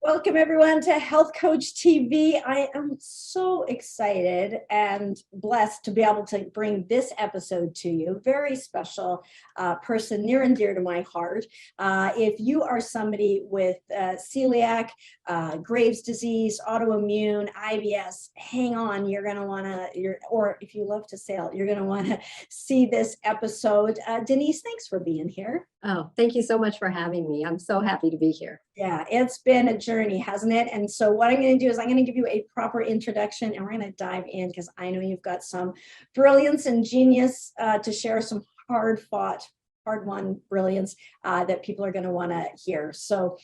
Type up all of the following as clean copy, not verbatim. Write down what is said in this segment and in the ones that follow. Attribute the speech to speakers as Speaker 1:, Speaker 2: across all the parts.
Speaker 1: Welcome everyone to Health Coach TV. I am so excited and blessed to be able to bring this episode to you. Very special person near and dear to my heart. If you are somebody with celiac, Graves' disease, autoimmune, IBS, hang on, you're going to want to, or if you love to sail, you're going to want to see this episode. Denise, thanks for being here.
Speaker 2: Oh, thank you so much for having me. I'm so happy to be here.
Speaker 1: Yeah, it's been a journey, hasn't it? And so what I'm going to do is I'm going to give you a proper introduction and we're going to dive in because I know you've got some brilliance and genius to share, some hard-won brilliance that people are going to want to hear. So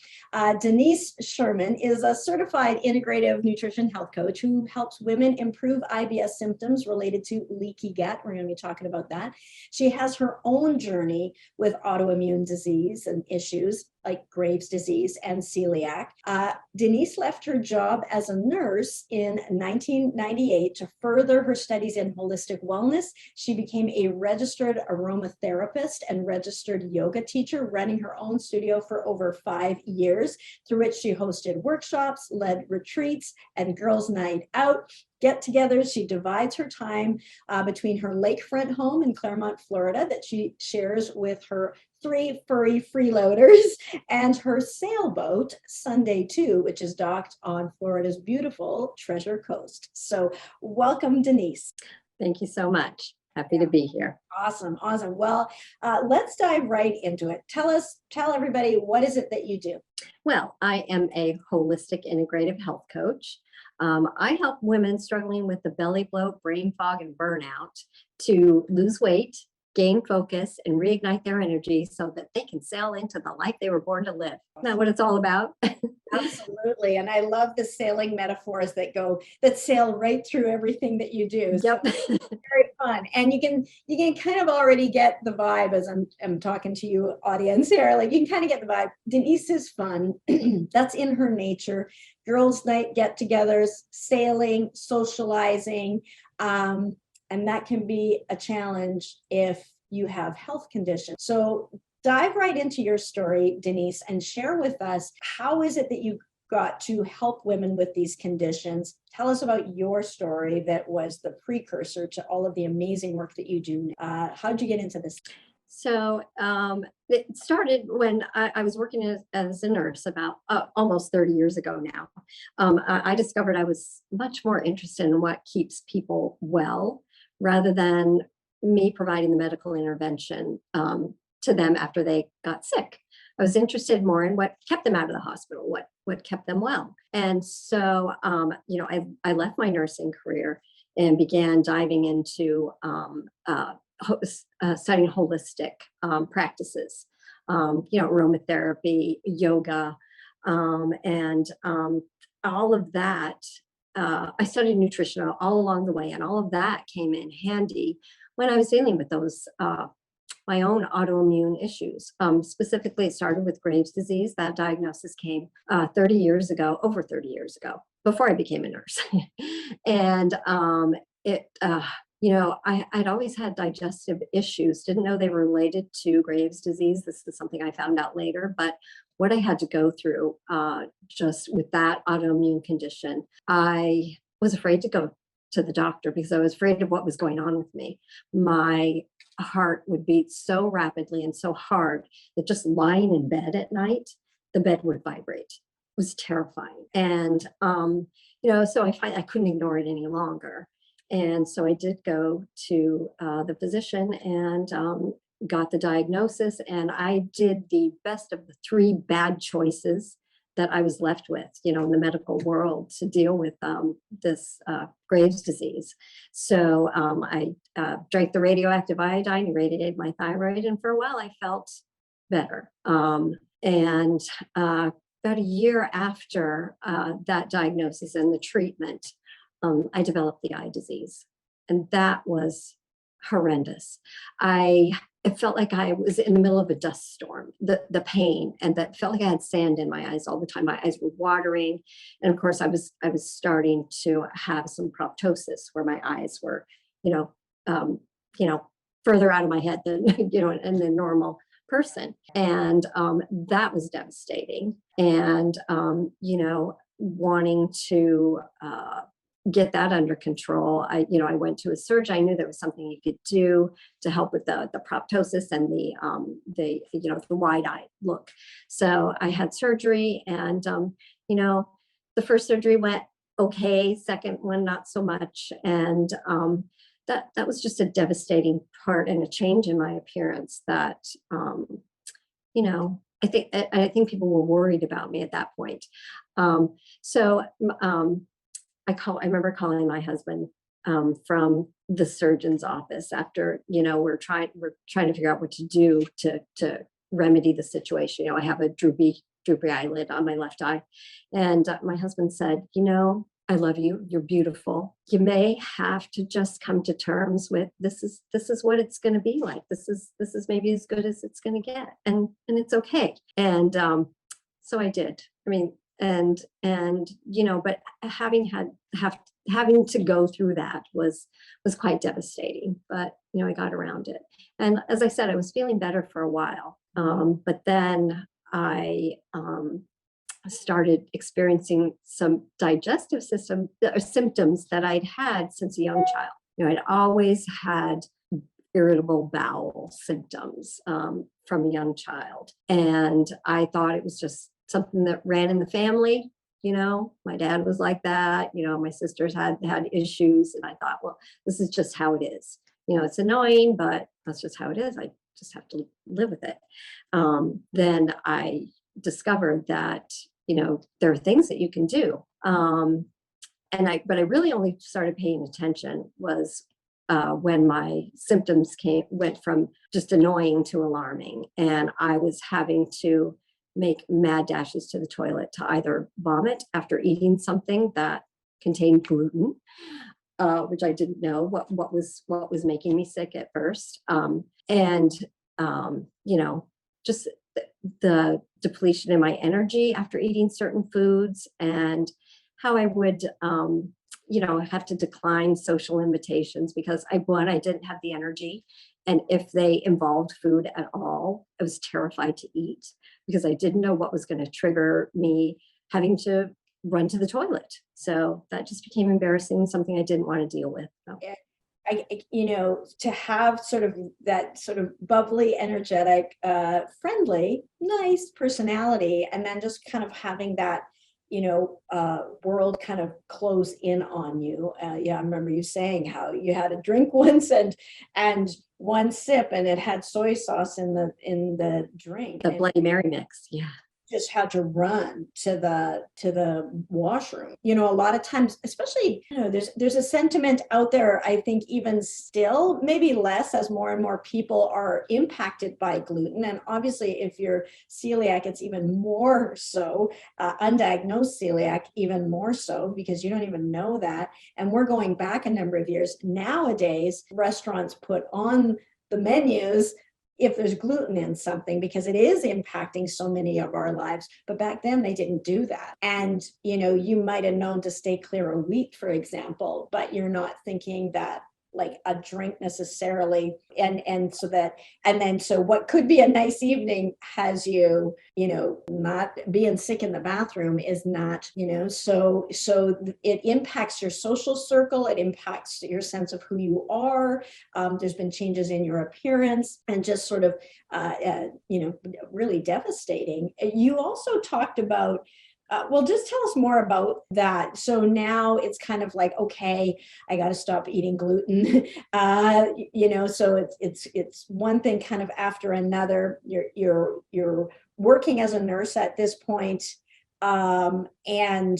Speaker 1: Denise Sherman is a certified integrative nutrition health coach who helps women improve IBS symptoms related to leaky gut. We're going to be talking about that. She has her own journey with autoimmune disease and issues like Graves' disease and celiac. Denise left her job as a nurse in 1998 to further her studies in holistic wellness. She became a registered aromatherapist and registered yoga teacher, running her own studio for over 5 years, through which she hosted workshops, led retreats, and Girls Nite Out get-togethers. She divides her time between her lakefront home in Clermont, Florida, that she shares with her 3 furry freeloaders, and her sailboat, Sunday 2, which is docked on Florida's beautiful Treasure Coast. So welcome, Denise.
Speaker 2: Thank you so much. Happy to be here.
Speaker 1: Awesome. Well, let's dive right into it. Tell everybody, what is it that you do?
Speaker 2: Well, I am a holistic integrative health coach. I help women struggling with the belly bloat, brain fog, and burnout to lose weight, gain focus, and reignite their energy so that they can sail into the life they were born to live. Isn't that what it's all about?
Speaker 1: Absolutely. And I love the sailing metaphors that sail right through everything that you do.
Speaker 2: Yep.
Speaker 1: So very fun. And you can kind of already get the vibe as I'm talking to you, audience here. Like, you can kind of get the vibe. Denise is fun. That's in her nature. Girls' night get-togethers, sailing, socializing. And that can be a challenge if you have health conditions. So dive right into your story, Denise, and share with us, how is it that you got to help women with these conditions? Tell us about your story that was the precursor to all of the amazing work that you do. How'd you get into this?
Speaker 2: So it started when I was working as a nurse about almost 30 years ago now. I discovered I was much more interested in what keeps people well rather than me providing the medical intervention to them after they got sick. I was interested more in what kept them out of the hospital, what kept them well. And so, I left my nursing career and began diving into studying holistic practices, aromatherapy, yoga, and all of that. I studied nutrition all along the way, and all of that came in handy when I was dealing with those my own autoimmune issues. Specifically, it started with Graves' disease. That diagnosis came over 30 years ago, before I became a nurse. And I'd always had digestive issues, didn't know they were related to Graves' disease. This is something I found out later, but what I had to go through just with that autoimmune condition, I was afraid to go to the doctor because I was afraid of what was going on with me. My heart would beat so rapidly and so hard that just lying in bed at night, the bed would vibrate. It was terrifying. And, so I couldn't ignore it any longer. And so I did go to the physician and got the diagnosis, and I did the best of the 3 bad choices that I was left with, in the medical world to deal with this Graves' disease. So I drank the radioactive iodine, irradiated my thyroid, and for a while I felt better. And about a year after that diagnosis and the treatment, I developed the eye disease, and that was horrendous. It felt like I was in the middle of a dust storm, the pain, and that felt like I had sand in my eyes all the time. My eyes were watering. And of course I was starting to have some proptosis where my eyes were, further out of my head than, in the normal person. And that was devastating. And, wanting to get that under control, I went to a surgeon. I knew there was something you could do to help with the proptosis and the wide-eyed look. So I had surgery, and the first surgery went okay, second one not so much, and that was just a devastating part and a change in my appearance that I think people were worried about me at that point. So I remember calling my husband from the surgeon's office after, we're trying to figure out what to do to remedy the situation. I have a droopy eyelid on my left eye. And my husband said, I love you. You're beautiful. You may have to just come to terms with this is what it's going to be like. This is maybe as good as it's going to get, and it's okay. And so I did. I mean, and but having to go through that was quite devastating. But I got around it. And as I said, I was feeling better for a while. But then I started experiencing some digestive system symptoms that I'd had since a young child. I'd always had irritable bowel symptoms from a young child. And I thought it was just something that ran in the family. My dad was like that. My sisters had issues. And I thought, well, this is just how it is. It's annoying, but that's just how it is. I just have to live with it. Then I discovered that there are things that you can do. But I really only started paying attention was when my symptoms went from just annoying to alarming. And I was having to make mad dashes to the toilet to either vomit after eating something that contained gluten, which I didn't know what was making me sick at first. Just the depletion in my energy after eating certain foods, and how I would, have to decline social invitations because I didn't have the energy. And if they involved food at all, I was terrified to eat because I didn't know what was going to trigger me having to run to the toilet. So that just became embarrassing, something I didn't want to deal with. So.
Speaker 1: To have sort of that sort of bubbly, energetic, friendly, nice personality, and then just kind of having that, world kind of close in on you. I remember you saying how you had a drink once and one sip and it had soy sauce in the drink.
Speaker 2: The Bloody Mary mix. Yeah.
Speaker 1: Just had to run to the washroom. A lot of times, especially, there's a sentiment out there, I think even still, maybe less as more and more people are impacted by gluten. And obviously, if you're celiac, it's even more so, undiagnosed celiac, even more so, because you don't even know that. And we're going back a number of years. Nowadays, restaurants put on the menus if there's gluten in something, because it is impacting so many of our lives. But back then they didn't do that. And, you might have known to stay clear of wheat, for example, but you're not thinking that like a drink necessarily. So what could be a nice evening has you, not being sick in the bathroom is not, so it impacts your social circle. It impacts your sense of who you are. There's been changes in your appearance and just sort of, really devastating. You also talked about, just tell us more about that. So now it's kind of like, okay, I got to stop eating gluten. So it's one thing kind of after another. You're working as a nurse at this point, and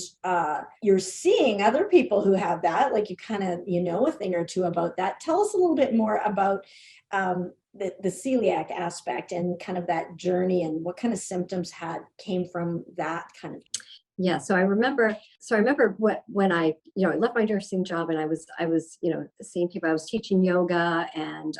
Speaker 1: you're seeing other people who have that. Like you kind of a thing or two about that. Tell us a little bit more about the celiac aspect and kind of that journey and what kind of symptoms came from that kind of.
Speaker 2: Yeah. So I remember when I left my nursing job and I was seeing people. I was teaching yoga, and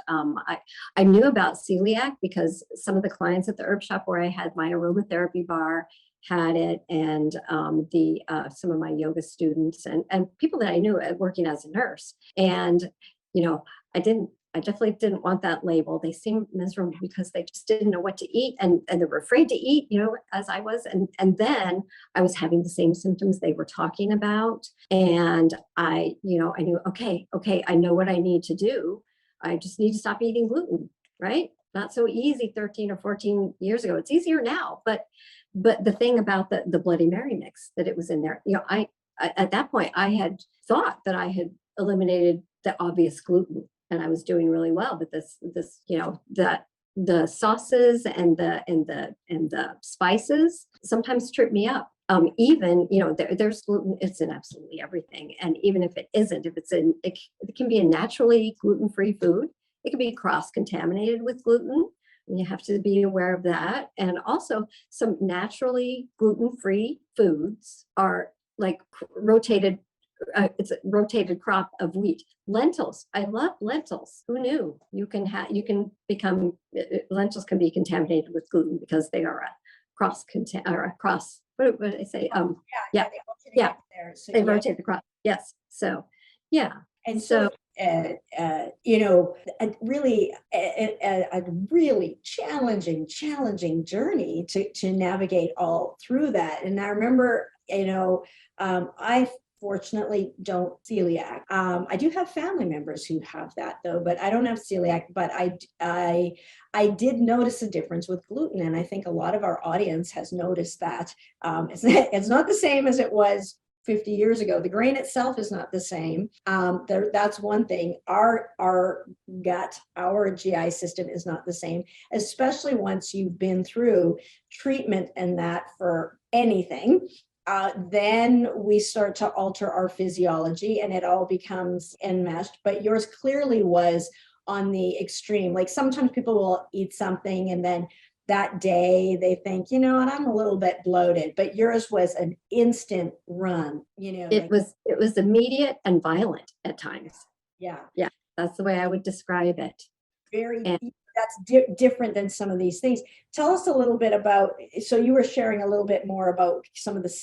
Speaker 2: I knew about celiac because some of the clients at the herb shop where I had my aromatherapy bar had it, and some of my yoga students and people that I knew working as a nurse. And I didn't I definitely didn't want that label. They seemed miserable because they just didn't know what to eat, and they were afraid to eat, as I was. And then I was having the same symptoms they were talking about. And I knew, okay, I know what I need to do. I just need to stop eating gluten, right? Not so easy 13 or 14 years ago. It's easier now. But the thing about the Bloody Mary mix, that it was in there, I at that point I had thought that I had eliminated the obvious gluten and I was doing really well. But this, the sauces and the spices sometimes trip me up. Even, there's gluten, it's in absolutely everything. And even if it isn't, if it can be a naturally gluten-free food, it can be cross-contaminated with gluten. And you have to be aware of that. And also some naturally gluten-free foods are like rotated. It's a rotated crop of wheat. Lentils. I love lentils. Who knew? Lentils can be contaminated with gluten because they are a cross, what did I say? Yeah, yeah.
Speaker 1: There. So,
Speaker 2: They rotate the crop. Yes. So, yeah.
Speaker 1: And so, a really challenging journey to navigate all through that. And I remember, I fortunately don't celiac. I do have family members who have that though, but I don't have celiac. But I did notice a difference with gluten, and I think a lot of our audience has noticed that. It's not the same as it was 50 years ago. The grain itself is not the same. That's one thing. Our gut, our GI system is not the same, especially once you've been through treatment and that for anything. Then we start to alter our physiology and it all becomes enmeshed. But yours clearly was on the extreme. Like sometimes people will eat something and then that day they think, and I'm a little bit bloated, but yours was an instant run,
Speaker 2: It was immediate and violent at times.
Speaker 1: Yeah.
Speaker 2: Yeah. That's the way I would describe it.
Speaker 1: That's different than some of these things. Tell us a little bit about, so you were sharing a little bit more about some of the,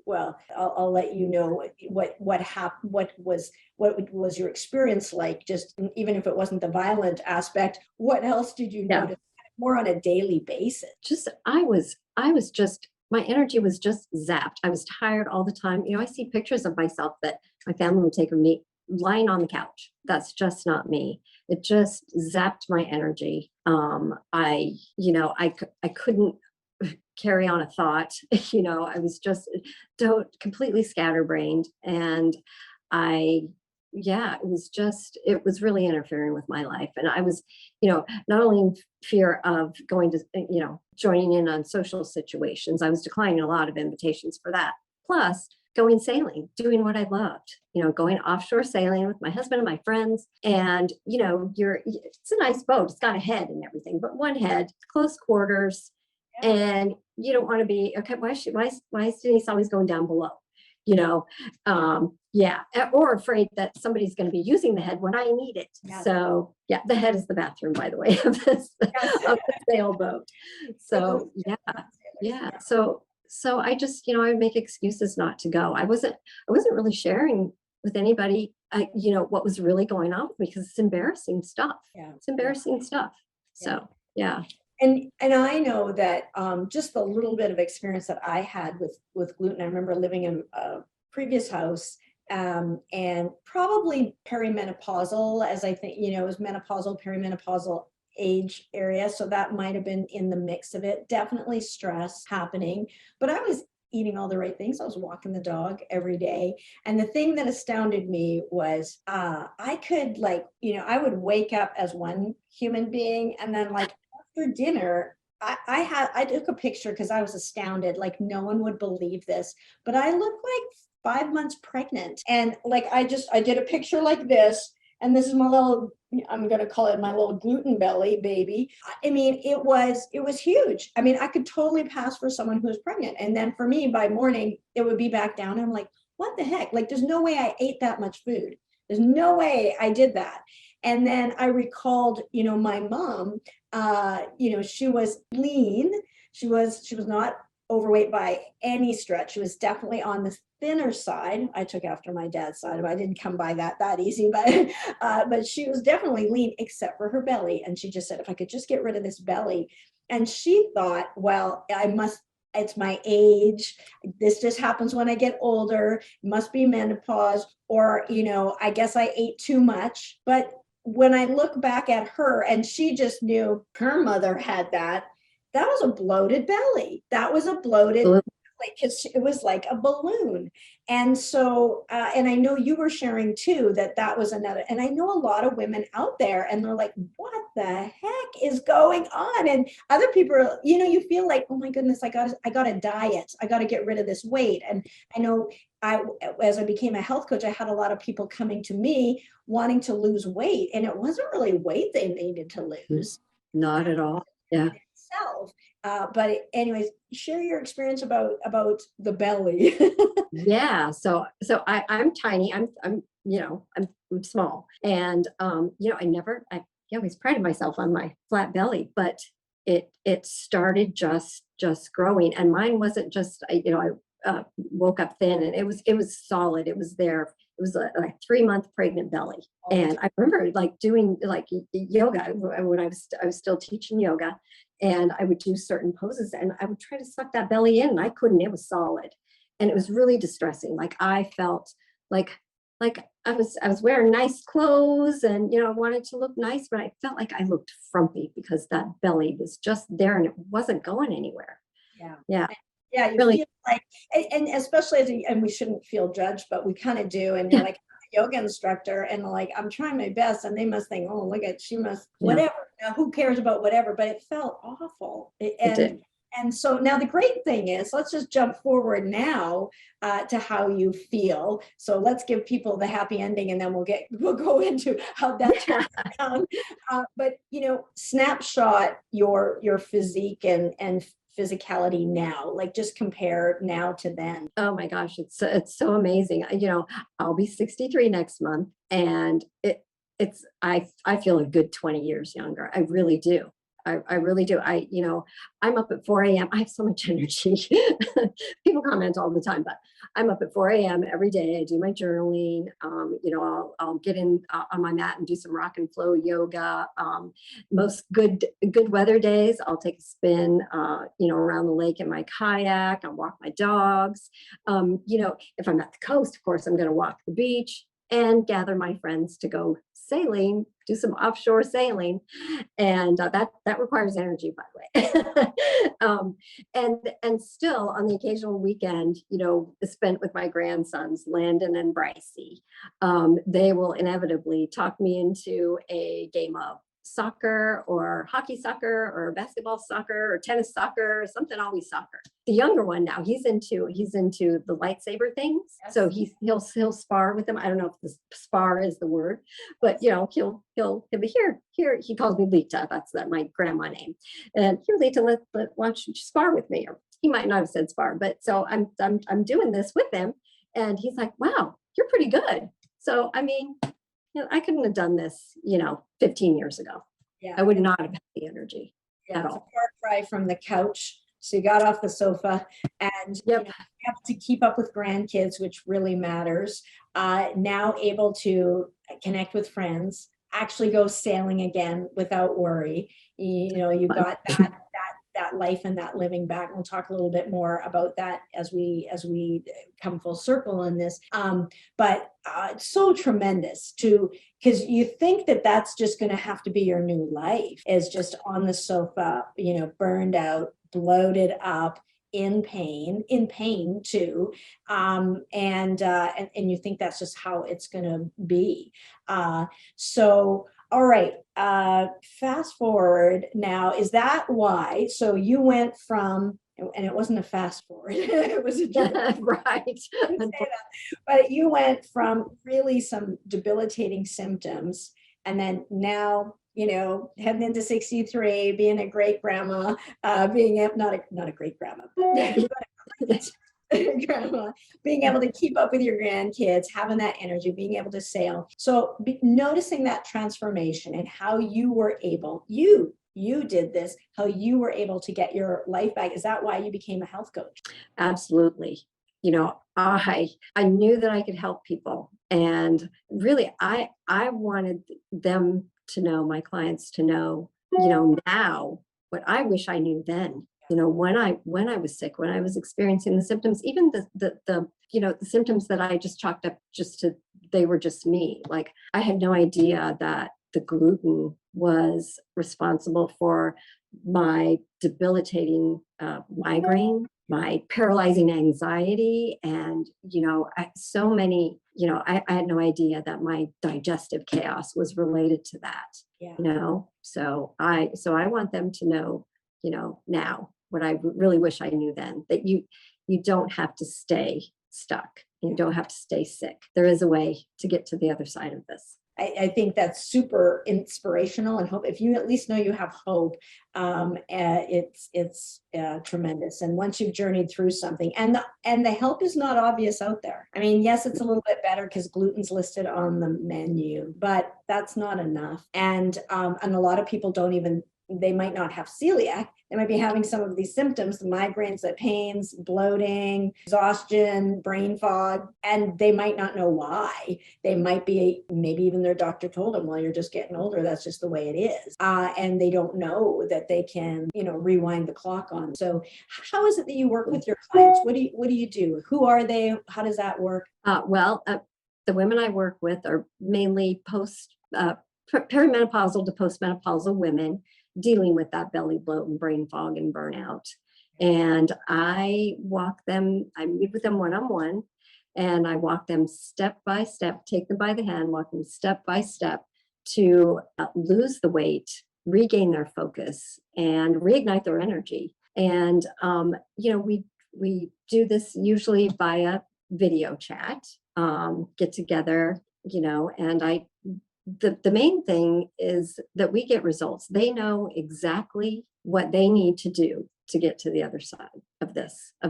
Speaker 1: well, I'll let you know what happened, what was your experience like, just even if it wasn't the violent aspect, what else did you notice more on a daily basis?
Speaker 2: I was just, my energy was just zapped. I was tired all the time. I see pictures of myself that my family would take of me lying on the couch. That's just not me. It just zapped my energy. I couldn't carry on a thought. I was just completely scatterbrained, and it was really interfering with my life. And I was, not only in fear of going to, joining in on social situations, I was declining a lot of invitations for that. Plus going sailing, doing what I loved, going offshore sailing with my husband and my friends. And, it's a nice boat. It's got a head and everything, but one head, close quarters. Yeah. And you don't want to be, okay, why is Denise always going down below? Or afraid that somebody's going to be using the head when I need it. Yes. So the head is the bathroom, by the way, of the sailboat. So So I just, I would make excuses not to go. I wasn't really sharing with anybody, what was really going on with me, because it's embarrassing stuff. Yeah. It's embarrassing stuff. So, yeah.
Speaker 1: And I know that just the little bit of experience that I had with gluten, I remember living in a previous house and probably perimenopausal, as I think, it was menopausal, perimenopausal age area. So that might have been in the mix of it. Definitely stress happening, but I was eating all the right things. I was walking the dog every day. And the thing that astounded me was I could I would wake up as one human being, and then after dinner, I took a picture because I was astounded. Like no one would believe this, but I looked like 5 months pregnant. And I did a picture like this, and this is my little, I'm going to call it my little gluten belly baby. I mean, it was huge. I mean, I could totally pass for someone who was pregnant. And then for me, by morning, it would be back down. I'm like, what the heck? There's no way I ate that much food. There's no way I did that. And then I recalled, my mom, she was lean. She was not overweight by any stretch. She was definitely on thinner side. I took after my dad's side, but I didn't come by that easy. But she was definitely lean, except for her belly. And she just said, if I could just get rid of this belly. And she thought, well, it's my age. This just happens when I get older. It must be menopause, or, I guess I ate too much. But when I look back at her, and she just knew her mother had that was a bloated belly. That was a bloated belly, because it was like a balloon. And so, and I know you were sharing too, that was another, and I know a lot of women out there, and they're like, what the heck is going on? And other people are, you feel like, oh my goodness, I got to diet. I got to get rid of this weight. And I know as I became a health coach, I had a lot of people coming to me wanting to lose weight, and it wasn't really weight they needed to lose.
Speaker 2: Not at all. Yeah.
Speaker 1: Itself. But anyways, share your experience about the belly.
Speaker 2: Yeah. So I'm tiny. I'm small. And I always prided myself on my flat belly, but it started just growing. And mine wasn't just, I woke up thin, and it was solid. It was there. It was a 3-month pregnant belly. And I remember doing yoga when I was still teaching yoga, and I would do certain poses, and I would try to suck that belly in, and I couldn't. It was solid. And it was really distressing. I felt like I was wearing nice clothes, and I wanted to look nice, but I felt like I looked frumpy because that belly was just there and it wasn't going anywhere. Yeah.
Speaker 1: You really feel like, and especially and we shouldn't feel judged, but we kind of do. And you're like, I'm a yoga instructor, and like, I'm trying my best, and they must think, oh, look at, she must, whatever. Now, who cares about whatever? But it felt awful.
Speaker 2: It did.
Speaker 1: And so now the great thing is, let's just jump forward now to how you feel. So let's give people the happy ending, and then we'll go into how that turns out. But snapshot your physique and physicality now, like just compare now to then.
Speaker 2: Oh my gosh, it's so amazing. I'll be 63 next month, and I feel a good 20 years younger. I really do. I really do. I'm up at 4 a.m. I have so much energy. People comment all the time, but I'm up at 4 a.m. every day. I do my journaling. I'll get in on my mat and do some rock and flow yoga. Most good weather days, I'll take a spin, around the lake in my kayak. I'll walk my dogs. If I'm at the coast, of course, I'm going to walk the beach and gather my friends to go sailing, do some offshore sailing. And that requires energy, by the way. And still on the occasional weekend, spent with my grandsons, Landon and Brycey, they will inevitably talk me into a game of soccer or hockey soccer or basketball soccer or tennis soccer or something, always soccer. The younger one now, he's into the lightsaber things. Yes. So he'll spar with them. I don't know if the spar is the word, but he'll be here. He calls me Lita. That's my grandma name. And here, Lita, let watch you spar with me. Or he might not have said spar, but so I'm doing this with him, and he's like, wow, you're pretty good. So I mean, I couldn't have done this, 15 years ago. Yeah. I would not have had the energy at all.
Speaker 1: It's a far cry from the couch. So you got off the sofa, and you have to keep up with grandkids, which really matters. Now able to connect with friends, actually go sailing again without worry. You got that life and that living back. We'll talk a little bit more about that as we come full circle on this. But it's so tremendous because you think that's just going to have to be your new life, is just on the sofa, burned out, bloated up, in pain too. And you think that's just how it's going to be. So all right, fast forward now. Is that why? So you went from, and it wasn't a fast forward, it was a journey.
Speaker 2: Right.
Speaker 1: But you went from really some debilitating symptoms, and then now, heading into 63, being a great grandma, not a great grandma, but grandma, being able to keep up with your grandkids, having that energy, being able to sail. So noticing that transformation and how you were able, you did this, how you were able to get your life back. Is that why you became a health coach?
Speaker 2: Absolutely. I knew that I could help people. And really, I wanted them to know, my clients to know, now what I wish I knew then. When I was sick, when I was experiencing the symptoms, even the symptoms that I just chalked up they were just me. Like, I had no idea that the gluten was responsible for my debilitating migraine, my paralyzing anxiety, and so many. I had no idea that my digestive chaos was related to that.
Speaker 1: Yeah.
Speaker 2: So I want them to know, now what I really wish I knew then, that you don't have to stay stuck. You don't have to stay sick. There is a way to get to the other side of this.
Speaker 1: I think that's super inspirational, and hope, if you at least know you have hope, it's tremendous. And once you've journeyed through something, and the help is not obvious out there. I mean, yes, it's a little bit better because gluten's listed on the menu, but that's not enough. And a lot of people they might not have celiac. They might be having some of these symptoms, the migraines, the pains, bloating, exhaustion, brain fog, and they might not know why. They might be, maybe even their doctor told them, well, you're just getting older. That's just the way it is. And they don't know that they can, rewind the clock on. So how is it that you work with your clients? What do you do? Who are they? How does that work?
Speaker 2: The women I work with are mainly perimenopausal to postmenopausal women dealing with that belly bloat and brain fog and burnout. And I meet with them one-on-one, and I walk them step by step, take them by the hand, walk them step by step to lose the weight, regain their focus, and reignite their energy. And, we do this usually via video chat, get together, and the main thing is that we get results. They know exactly what they need to do to get to the other side of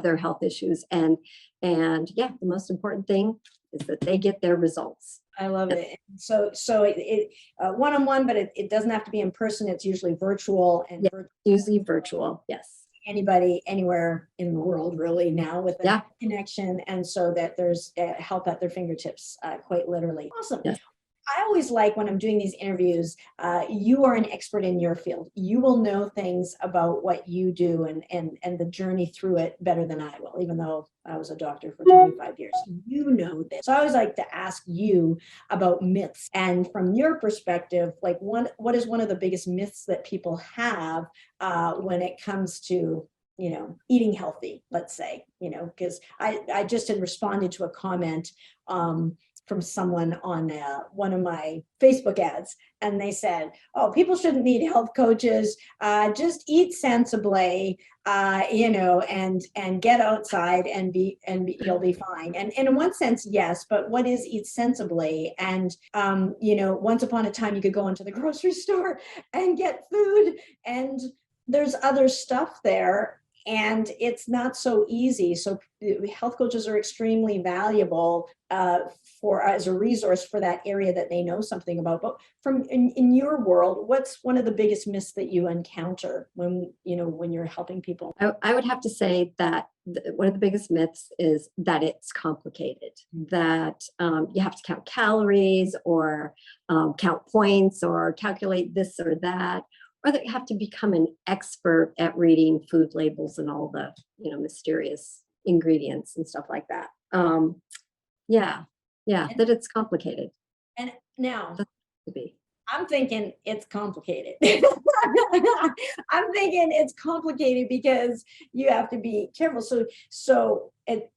Speaker 2: their health issues. And yeah, the most important thing is that they get their results.
Speaker 1: I love it. So it one-on-one, but it doesn't have to be in person. It's usually virtual, and
Speaker 2: usually virtual. Yes.
Speaker 1: Anybody anywhere in the world really now with a connection, and so that there's help at their fingertips, quite literally. Awesome. Yes. I always like, when I'm doing these interviews, you are an expert in your field. You will know things about what you do and the journey through it better than I will, even though I was a doctor for 25 years. You know this. So I always like to ask you about myths. And from your perspective, like, what is one of the biggest myths that people have when it comes to eating healthy, let's say, because I just had responded to a comment from someone on one of my Facebook ads, and they said, "Oh, people shouldn't need health coaches. Just eat sensibly, and get outside and you'll be fine." And in one sense, yes, but what is eat sensibly? And once upon a time, you could go into the grocery store and get food, and there's other stuff there. And it's not so easy. So health coaches are extremely valuable as a resource for that area that they know something about. But in your world, what's one of the biggest myths that you encounter when you're helping people?
Speaker 2: I would have to say that one of the biggest myths is that it's complicated, that you have to count calories or count points or calculate this or that, or that you have to become an expert at reading food labels and all the, mysterious ingredients and stuff like that. That it's complicated.
Speaker 1: And now,
Speaker 2: to be.
Speaker 1: I'm thinking it's complicated. I'm thinking it's complicated because you have to be careful. So it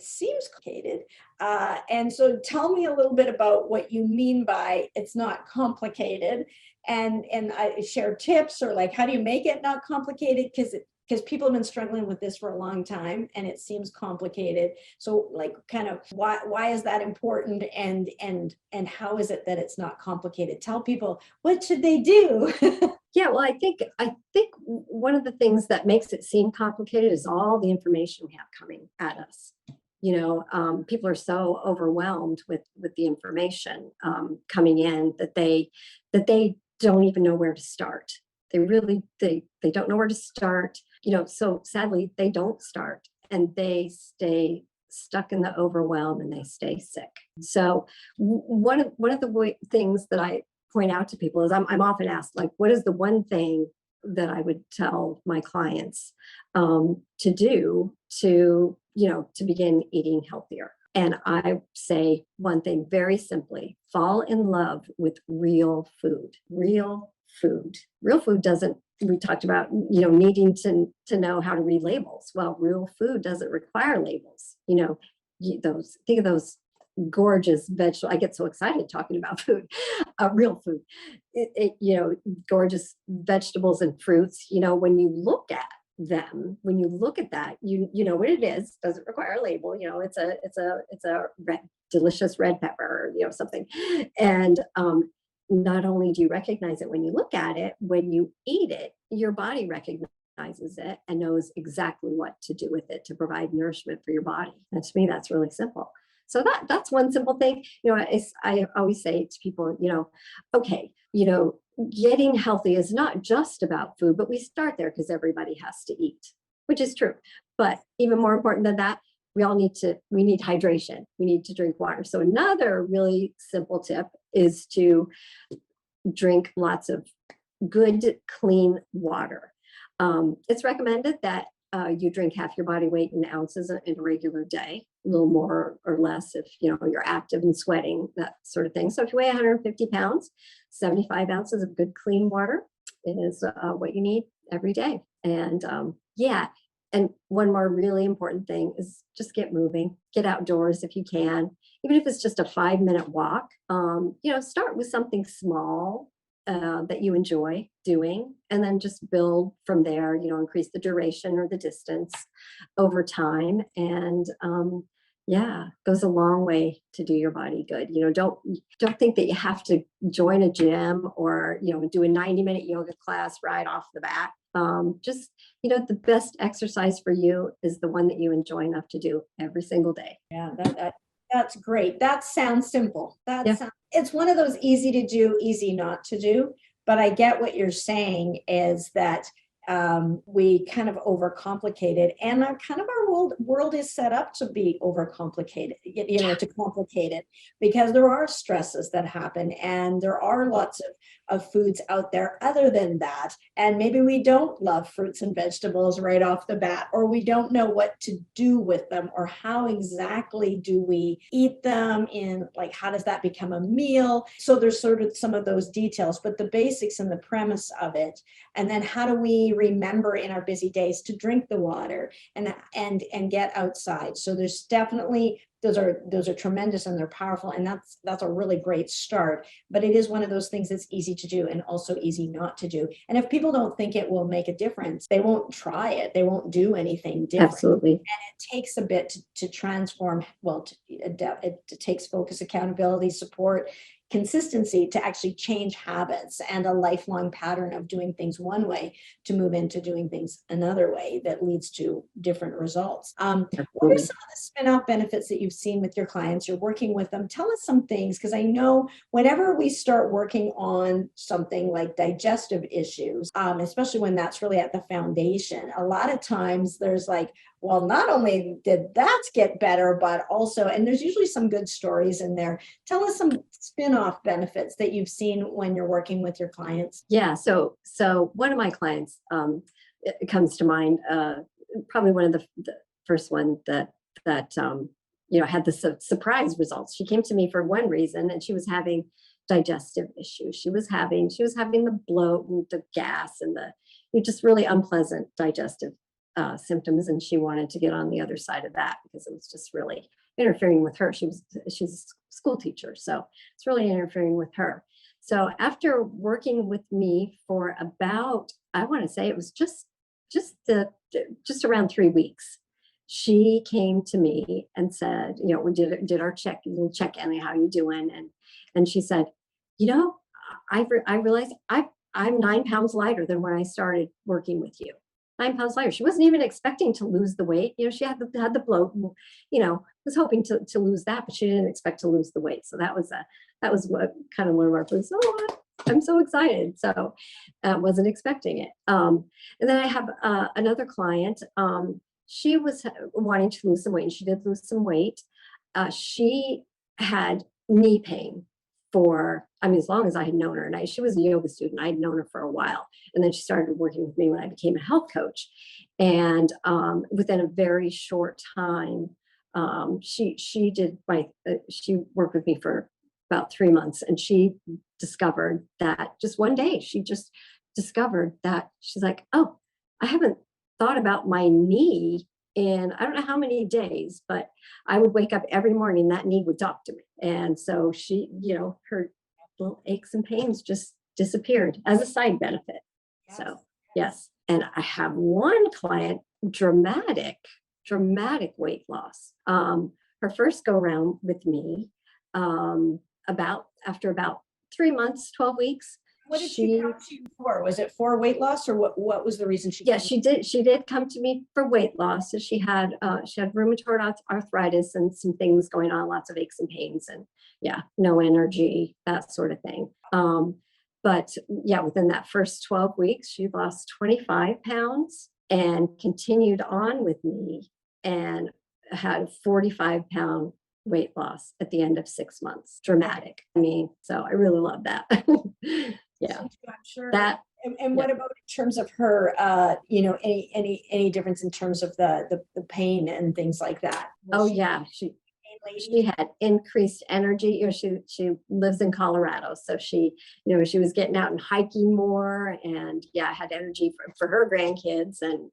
Speaker 1: seems complicated. And so tell me a little bit about what you mean by it's not complicated, and I share tips, or like, how do you make it not complicated? Because people have been struggling with this for a long time, and it seems complicated. So, like, kind of why is that important, and how is it that it's not complicated? Tell people, what should they do?
Speaker 2: Yeah, well, I think one of the things that makes it seem complicated is all the information we have coming at us. People are so overwhelmed with the information coming in that they don't even know where to start. They don't know where to start. So sadly, they don't start. and they stay stuck in the overwhelm and they stay sick. So one of the things that I point out to people is I'm often asked, like, what is the one thing that I would tell my clients to do to, to begin eating healthier? And I say one thing very simply: fall in love with real food. Real food. Real food doesn't, we talked about, needing to know how to read labels. Well, real food doesn't require labels. Think of those gorgeous vegetables. I get so excited talking about food, real food. Gorgeous vegetables and fruits. When you look at them, when you look at that, you know what it is. Doesn't require a label. It's a delicious red pepper, something. And not only do you recognize it when you look at it, when you eat it, your body recognizes it and knows exactly what to do with it to provide nourishment for your body. And to me, that's really simple. So that's one simple thing. I always say to people, okay, getting healthy is not just about food, but we start there because everybody has to eat, which is true. But even more important than that, we need hydration. We need to drink water. So another really simple tip is to drink lots of good, clean water. It's recommended that you drink half your body weight in ounces in a regular day, a little more or less if you're active and sweating, that sort of thing. So if you weigh 150 pounds, 75 ounces of good, clean water is what you need every day. And and one more really important thing is just get moving, get outdoors if you can, even if it's just a 5-minute walk. Start with something small that you enjoy doing, and then just build from there, increase the duration or the distance over time. And goes a long way to do your body good. Don't think that you have to join a gym or, do a 90-minute yoga class right off the bat. Just, the best exercise for you is the one that you enjoy enough to do every single day.
Speaker 1: Yeah, that's great. That sounds simple. It's one of those easy to do, easy not to do. But I get what you're saying is that we kind of overcomplicate it, and our world is set up to be overcomplicated, to complicate it, because there are stresses that happen, and there are lots of foods out there other than that. And maybe we don't love fruits and vegetables right off the bat, or we don't know what to do with them, or how exactly do we eat them how does that become a meal? So there's sort of some of those details, but the basics and the premise of it. And then how do we remember in our busy days to drink the water and get outside? So there's definitely, those are tremendous, and they're powerful, and that's a really great start. But it is one of those things that's easy to do and also easy not to do. And if people don't think it will make a difference, they won't try it. They won't do anything different.
Speaker 2: Absolutely.
Speaker 1: And it takes a bit to transform. Well, it takes focus, accountability, support, consistency to actually change habits and a lifelong pattern of doing things one way to move into doing things another way that leads to different results. What are some of the spin-off benefits that you've seen with your clients? You're working with them. Tell us some things, because I know whenever we start working on something like digestive issues, especially when that's really at the foundation, a lot of times there's well, not only did that get better, but also, and there's usually some good stories in there. Tell us some spin-off benefits that you've seen when you're working with your clients.
Speaker 2: Yeah. So one of my clients it comes to mind, probably one of the first one that had the surprise results. She came to me for one reason, and she was having digestive issues. She was having the bloat and the gas and the just really unpleasant digestive symptoms, and she wanted to get on the other side of that because it was just really interfering with her. She's a school teacher, so it's really interfering with her. So after working with me for about, I want to say it was just around 3 weeks, she came to me and said, we did our little check-in, how you doing? And she said, I realized I'm 9 pounds lighter than when I started working with you. 9 pounds lighter. She wasn't even expecting to lose the weight. She had the bloat, was hoping to lose that, but she didn't expect to lose the weight. So that was what kind of one of our first, I'm so excited. So wasn't expecting it. And then I have another client she was wanting to lose some weight, and she did lose some weight. She had knee pain for, I mean, as long as I had known her. And she was a yoga student. I had known her for a while. And then she started working with me when I became a health coach. And within a very short time, she worked with me for about 3 months, and she discovered that just one day, she just discovered that she's like, oh, I haven't thought about my knee in I don't know how many days, but I would wake up every morning, that knee would talk to me. And so she, her little aches and pains just disappeared as a side benefit.
Speaker 1: Yes.
Speaker 2: So, yes. And I have one client, dramatic weight loss. Her first go round with me, after about 3 months, 12 weeks.
Speaker 1: What did she come to you for? Was it for weight loss, or what was the reason she?
Speaker 2: Yeah, she did come to me for weight loss. So she had rheumatoid arthritis and some things going on, lots of aches and pains, and no energy, that sort of thing. But yeah, within that first 12 weeks, she lost 25 pounds and continued on with me and had a 45-pound weight loss at the end of 6 months. Dramatic. I mean, so I really love that. Yeah.
Speaker 1: I'm sure
Speaker 2: that.
Speaker 1: And what about in terms of her, any difference in terms of the pain and things like that?
Speaker 2: She had increased energy. She lives in Colorado, so she was getting out and hiking more, and had energy for her grandkids, and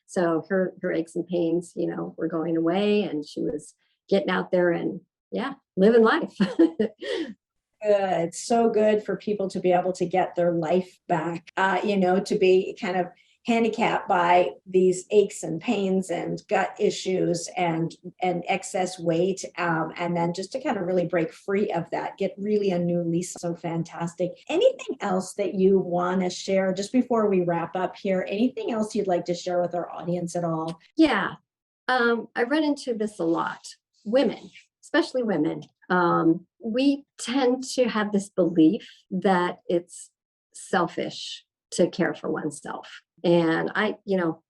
Speaker 2: so her aches and pains, were going away, and she was getting out there and living life.
Speaker 1: Good. It's so good for people to be able to get their life back, to be kind of handicapped by these aches and pains and gut issues and excess weight, and then just to kind of really break free of that, get really a new lease. So fantastic. Anything else that you want to share just before we wrap up here? Anything else you'd like to share with our audience at all?
Speaker 2: Yeah, I run into this a lot. Women, especially women, we tend to have this belief that it's selfish to care for oneself. And I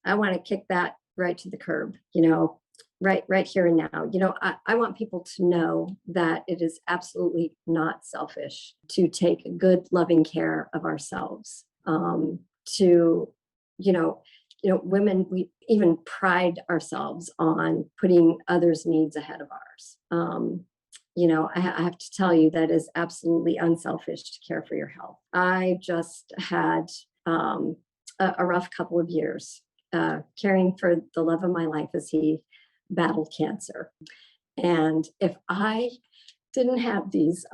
Speaker 2: want to kick that right to the curb, right here and now. I want people to know that it is absolutely not selfish to take good, loving care of ourselves. Women, we even pride ourselves on putting others' needs ahead of ours. I have to tell you that is absolutely unselfish to care for your health. I just had a rough couple of years caring for the love of my life as he battled cancer. And if I didn't have these,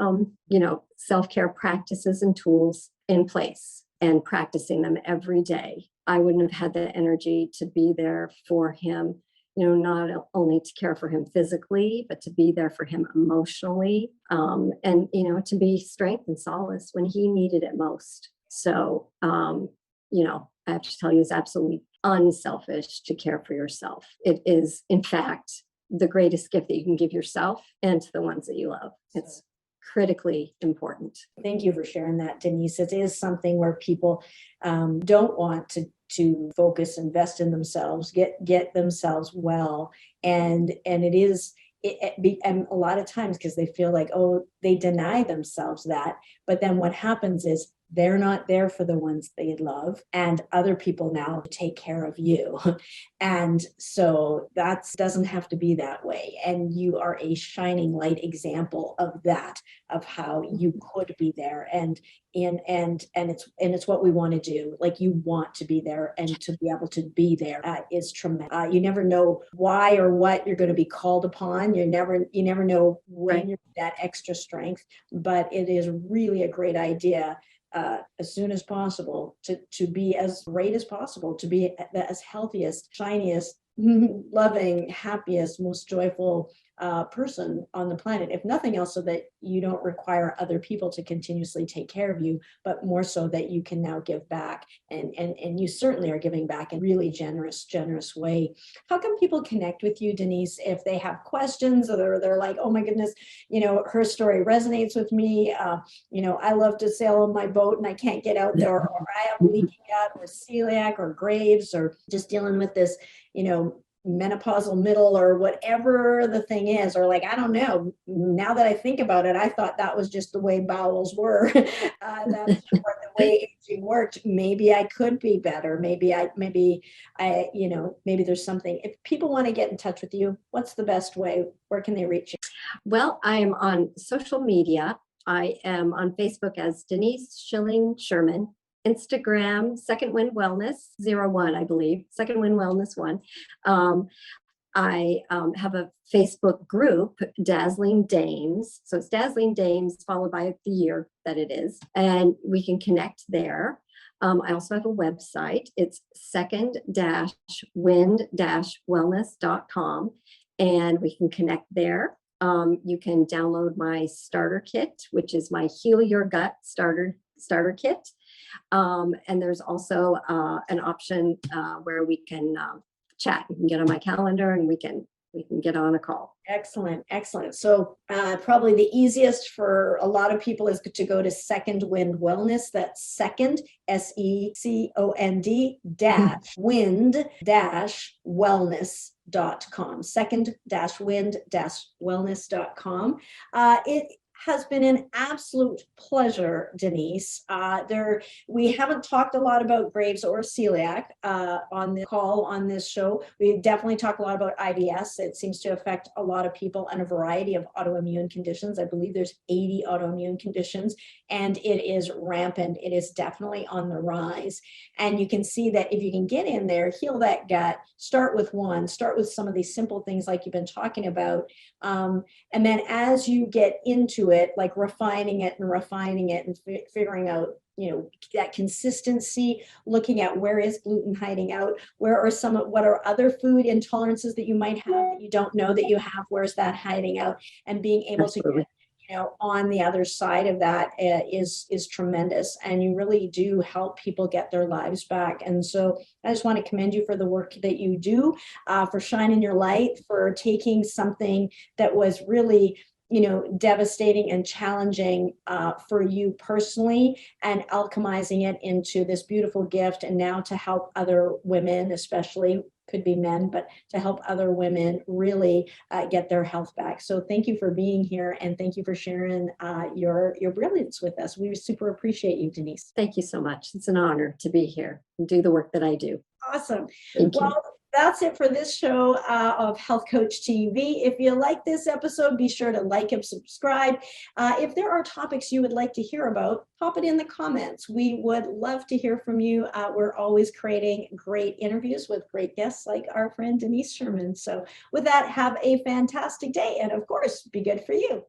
Speaker 2: self-care practices and tools in place and practicing them every day, I wouldn't have had the energy to be there for him, not only to care for him physically, but to be there for him emotionally, and, to be strength and solace when he needed it most. So, I have to tell you, it's absolutely unselfish to care for yourself. It is, in fact, the greatest gift that you can give yourself and to the ones that you love. It's critically important.
Speaker 1: Thank you for sharing that, Denise. It is something where people don't want to focus, invest in themselves, get themselves well, and it is. And a lot of times, because they feel like, they deny themselves that, but then what happens is they're not there for the ones they love, and other people now take care of you. And so that doesn't have to be that way. And you are a shining light example of that, of how you could be there. And it's what we want to do. Like, you want to be there, and to be able to be there is tremendous. You never know why or what you're going to be called upon. You never know when you're that extra strength, but it is really a great idea. As soon as possible to be as great as possible, to be as healthiest, shiniest, loving, happiest, most joyful person on the planet, if nothing else, so that you don't require other people to continuously take care of you, but more so that you can now give back. And you certainly are giving back in a really generous way. How can people connect with you, Denise, if they have questions, or they're like, oh my goodness, her story resonates with me. I love to sail on my boat and I can't get out there, or I have leaky gut or celiac or Graves, or just dealing with this, menopausal middle, or whatever the thing is, or like, I don't know, now that I think about it, I thought that was just the way bowels were. That's the way aging worked. Maybe I could be better. Maybe there's something. If people want to get in touch with you, what's the best way? Where can they reach you?
Speaker 2: Well, I am on social media. I am on Facebook as Denise Sherman, Instagram, Second Wind Wellness 01, I believe, Second Wind Wellness 1. I have a Facebook group, Dazzling Dames. So it's Dazzling Dames followed by the year that it is. And we can connect there. I also have a website. It's second-wind-wellness.com. And we can connect there. You can download my starter kit, which is my Heal Your Gut starter kit. And there's also an option where we can chat. You can get on my calendar and we can get on a call.
Speaker 1: Excellent. So probably the easiest for a lot of people is to go to Second Wind Wellness. That's second, SECOND -wind-wellness.com. second-wind-wellness.com. It has been an absolute pleasure, Denise. We haven't talked a lot about Graves or celiac on the call on this show. We definitely talk a lot about IBS. It seems to affect a lot of people and a variety of autoimmune conditions. I believe there's 80 autoimmune conditions, and it is rampant. It is definitely on the rise. And you can see that if you can get in there, heal that gut, start with some of these simple things like you've been talking about. And then as you get into it, like refining it and figuring out, that consistency, looking at where is gluten hiding out, what are other food intolerances that you might have that you don't know that you have, where's that hiding out, and being able
Speaker 2: Absolutely.
Speaker 1: to get on the other side of that is tremendous. And you really do help people get their lives back. And so I just want to commend you for the work that you do, for shining your light, for taking something that was really devastating and challenging for you personally, and alchemizing it into this beautiful gift. And now to help other women, especially, could be men, but to help other women really get their health back. So thank you for being here, and thank you for sharing your brilliance with us. We super appreciate you, Denise.
Speaker 2: Thank you so much. It's an honor to be here and do the work that I do.
Speaker 1: Awesome.
Speaker 2: Thank you.
Speaker 1: That's it for this show of Health Coach TV. If you like this episode, be sure to like and subscribe. If there are topics you would like to hear about, pop it in the comments. We would love to hear from you. We're always creating great interviews with great guests like our friend Denise Sherman. So with that, have a fantastic day. And of course, be good for you.